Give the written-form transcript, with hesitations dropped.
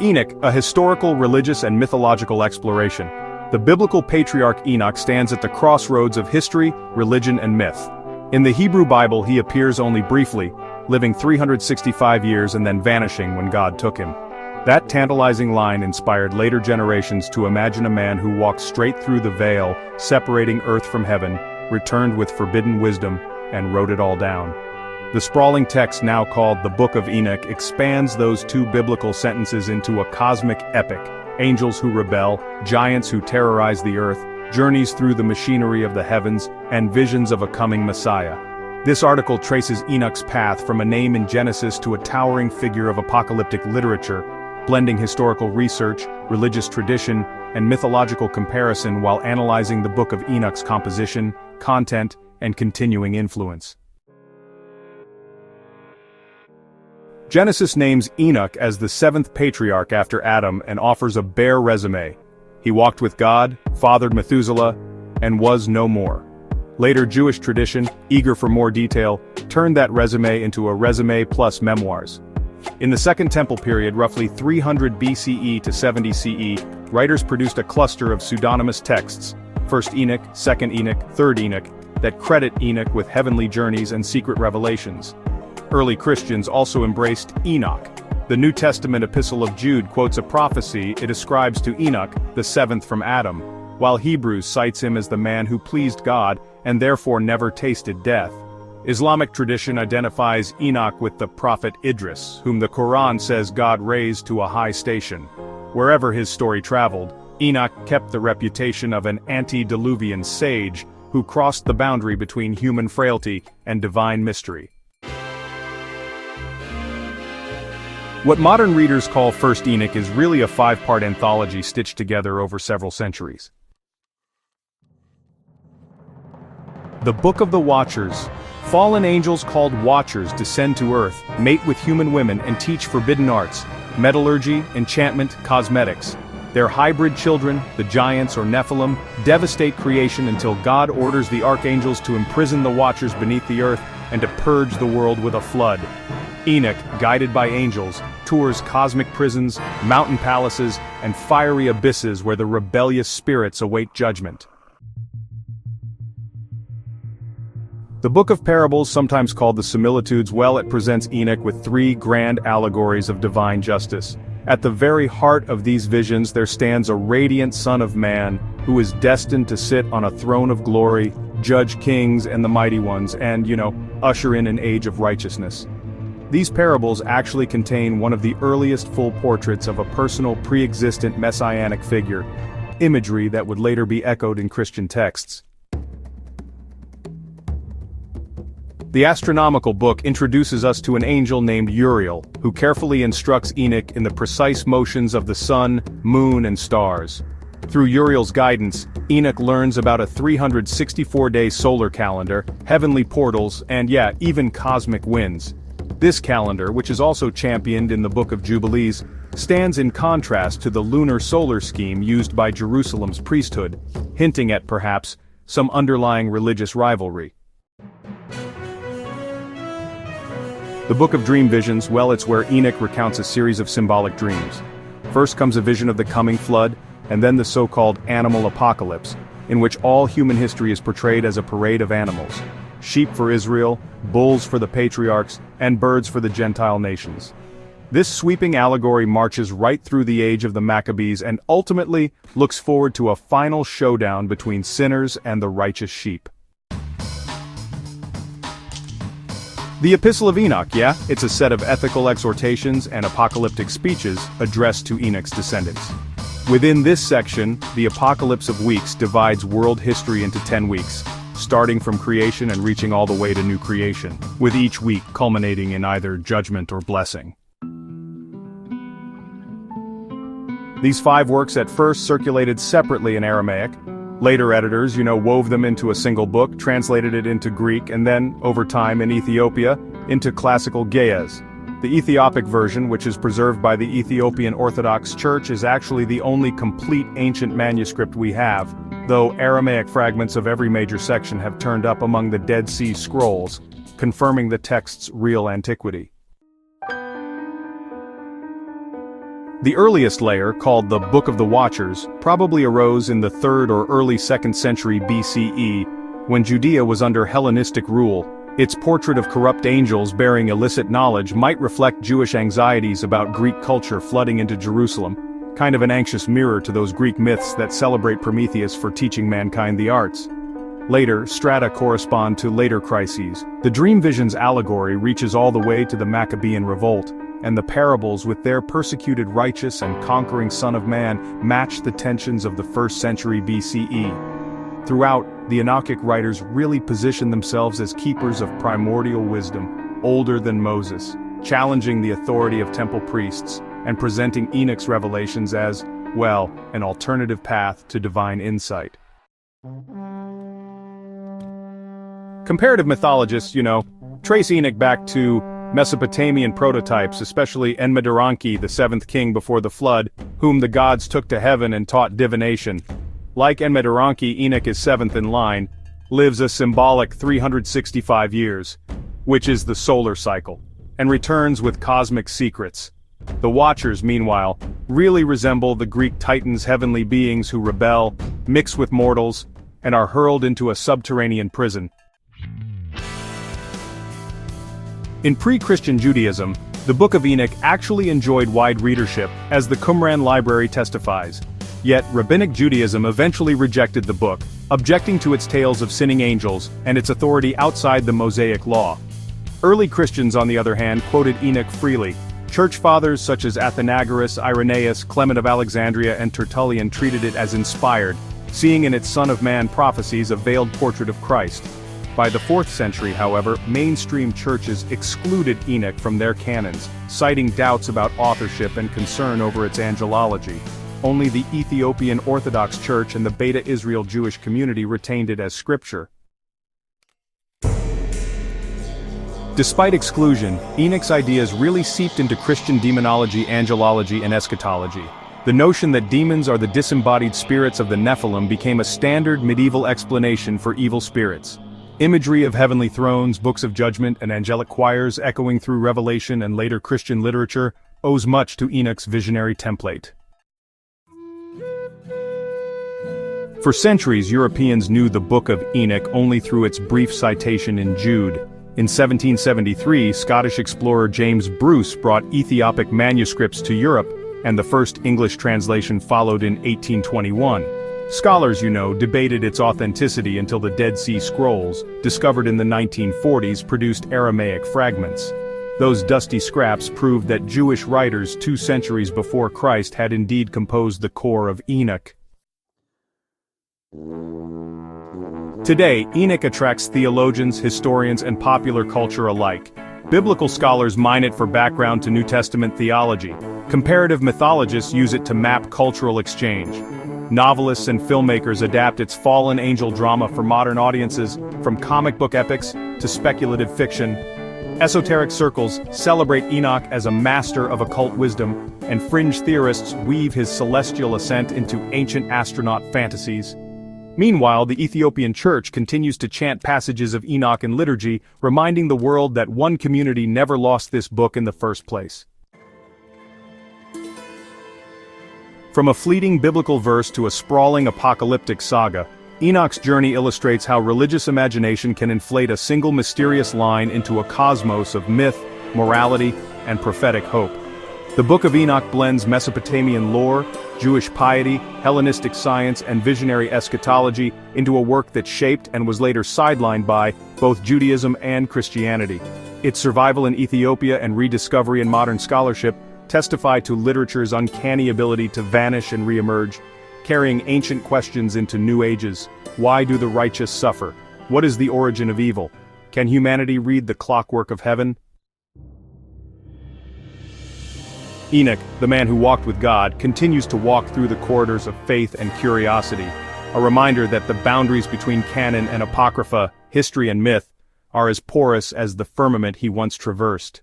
Enoch, a historical, religious, and mythological exploration. The biblical patriarch Enoch stands at the crossroads of history, religion, and myth. In the Hebrew Bible he appears only briefly, living 365 years and then vanishing when God took him. That tantalizing line inspired later generations to imagine a man who walked straight through the veil, separating earth from heaven, returned with forbidden wisdom, and wrote it all down. The sprawling text now called the Book of Enoch expands those two biblical sentences into a cosmic epic: angels who rebel, giants who terrorize the earth, journeys through the machinery of the heavens, and visions of a coming Messiah. This article traces Enoch's path from a name in Genesis to a towering figure of apocalyptic literature, blending historical research, religious tradition, and mythological comparison while analyzing the Book of Enoch's composition, content, and continuing influence. Genesis names Enoch as the seventh patriarch after Adam and offers a bare resume. He walked with God, fathered Methuselah, and was no more. Later Jewish tradition, eager for more detail, turned that resume into a resume plus memoirs. In the Second Temple period, roughly 300 BCE to 70 CE, writers produced a cluster of pseudonymous texts, 1st Enoch, 2nd Enoch, 3rd Enoch, that credit Enoch with heavenly journeys and secret revelations. Early Christians also embraced Enoch. The New Testament Epistle of Jude quotes a prophecy it ascribes to Enoch, the seventh from Adam, while Hebrews cites him as the man who pleased God and therefore never tasted death. Islamic tradition identifies Enoch with the prophet Idris, whom the Quran says God raised to a high station. Wherever his story traveled, Enoch kept the reputation of an antediluvian sage who crossed the boundary between human frailty and divine mystery. What modern readers call 1st Enoch is really a 5-part anthology stitched together over several centuries. The Book of the Watchers. Fallen angels called Watchers descend to Earth, mate with human women and teach forbidden arts, metallurgy, enchantment, cosmetics. Their hybrid children, the giants or Nephilim, devastate creation until God orders the archangels to imprison the Watchers beneath the earth and to purge the world with a flood. Enoch, guided by angels, tours cosmic prisons, mountain palaces, and fiery abysses where the rebellious spirits await judgment. The Book of Parables, sometimes called the Similitudes, it presents Enoch with 3 grand allegories of divine justice. At the very heart of these visions there stands a radiant Son of Man, who is destined to sit on a throne of glory, judge kings and the mighty ones, and, usher in an age of righteousness. These parables actually contain one of the earliest full portraits of a personal pre-existent messianic figure, imagery that would later be echoed in Christian texts. The astronomical book introduces us to an angel named Uriel, who carefully instructs Enoch in the precise motions of the sun, moon, and stars. Through Uriel's guidance, Enoch learns about a 364-day solar calendar, heavenly portals, and even cosmic winds. This calendar, which is also championed in the Book of Jubilees, stands in contrast to the lunar solar scheme used by Jerusalem's priesthood, hinting at, perhaps, some underlying religious rivalry. The Book of Dream Visions, it's where Enoch recounts a series of symbolic dreams. First comes a vision of the coming flood, and then the so-called animal apocalypse, in which all human history is portrayed as a parade of animals. Sheep for Israel, bulls for the patriarchs, and birds for the Gentile nations. This sweeping allegory marches right through the age of the Maccabees and ultimately looks forward to a final showdown between sinners and the righteous sheep. The Epistle of Enoch, it's a set of ethical exhortations and apocalyptic speeches addressed to Enoch's descendants. Within this section, the Apocalypse of Weeks divides world history into 10 weeks, starting from creation and reaching all the way to new creation, with each week culminating in either judgment or blessing. These 5 works at first circulated separately in Aramaic. Later editors, wove them into a single book, translated it into Greek, and then, over time in Ethiopia, into classical Ge'ez. The Ethiopic version, which is preserved by the Ethiopian Orthodox Church, is actually the only complete ancient manuscript we have, though Aramaic fragments of every major section have turned up among the Dead Sea Scrolls, confirming the text's real antiquity. The earliest layer, called the Book of the Watchers, probably arose in the 3rd or early 2nd century BCE, when Judea was under Hellenistic rule. Its portrait of corrupt angels bearing illicit knowledge might reflect Jewish anxieties about Greek culture flooding into Jerusalem, kind of an anxious mirror to those Greek myths that celebrate Prometheus for teaching mankind the arts. Later, strata correspond to later crises. The dream vision's allegory reaches all the way to the Maccabean revolt, and the parables with their persecuted righteous and conquering Son of Man match the tensions of the 1st century BCE. Throughout, the Enochic writers really position themselves as keepers of primordial wisdom, older than Moses, challenging the authority of temple priests, and presenting Enoch's revelations as, well, an alternative path to divine insight. Comparative mythologists, trace Enoch back to Mesopotamian prototypes, especially Enmedaranki, the 7th king before the flood, whom the gods took to heaven and taught divination. Like Enmedaranki, Enoch is 7th in line, lives a symbolic 365 years, which is the solar cycle, and returns with cosmic secrets. The Watchers, meanwhile, really resemble the Greek Titans, heavenly beings who rebel, mix with mortals, and are hurled into a subterranean prison. In pre-Christian Judaism, the Book of Enoch actually enjoyed wide readership, as the Qumran library testifies. Yet, Rabbinic Judaism eventually rejected the book, objecting to its tales of sinning angels and its authority outside the Mosaic law. Early Christians, on the other hand, quoted Enoch freely. Church fathers such as Athenagoras, Irenaeus, Clement of Alexandria, and Tertullian treated it as inspired, seeing in its Son of Man prophecies a veiled portrait of Christ. By the 4th century, however, mainstream churches excluded Enoch from their canons, citing doubts about authorship and concern over its angelology. Only the Ethiopian Orthodox Church and the Beta Israel Jewish community retained it as scripture. Despite exclusion, Enoch's ideas really seeped into Christian demonology, angelology, and eschatology. The notion that demons are the disembodied spirits of the Nephilim became a standard medieval explanation for evil spirits. Imagery of heavenly thrones, books of judgment, and angelic choirs echoing through Revelation and later Christian literature owes much to Enoch's visionary template. For centuries, Europeans knew the Book of Enoch only through its brief citation in Jude. In 1773, Scottish explorer James Bruce brought Ethiopic manuscripts to Europe, and the first English translation followed in 1821. Scholars, debated its authenticity until the Dead Sea Scrolls, discovered in the 1940s, produced Aramaic fragments. Those dusty scraps proved that Jewish writers 2 centuries before Christ had indeed composed the core of Enoch. Today, Enoch attracts theologians, historians, and popular culture alike. Biblical scholars mine it for background to New Testament theology. Comparative mythologists use it to map cultural exchange. Novelists and filmmakers adapt its fallen angel drama for modern audiences, from comic book epics to speculative fiction. Esoteric circles celebrate Enoch as a master of occult wisdom, and fringe theorists weave his celestial ascent into ancient astronaut fantasies. Meanwhile, the Ethiopian Church continues to chant passages of Enoch in liturgy, reminding the world that one community never lost this book in the first place. From a fleeting biblical verse to a sprawling apocalyptic saga, Enoch's journey illustrates how religious imagination can inflate a single mysterious line into a cosmos of myth, morality, and prophetic hope. The Book of Enoch blends Mesopotamian lore, Jewish piety, Hellenistic science, and visionary eschatology into a work that shaped and was later sidelined by both Judaism and Christianity. Its survival in Ethiopia and rediscovery in modern scholarship testify to literature's uncanny ability to vanish and reemerge, carrying ancient questions into new ages. Why do the righteous suffer? What is the origin of evil? Can humanity read the clockwork of heaven? Enoch, the man who walked with God, continues to walk through the corridors of faith and curiosity, a reminder that the boundaries between canon and apocrypha, history and myth, are as porous as the firmament he once traversed.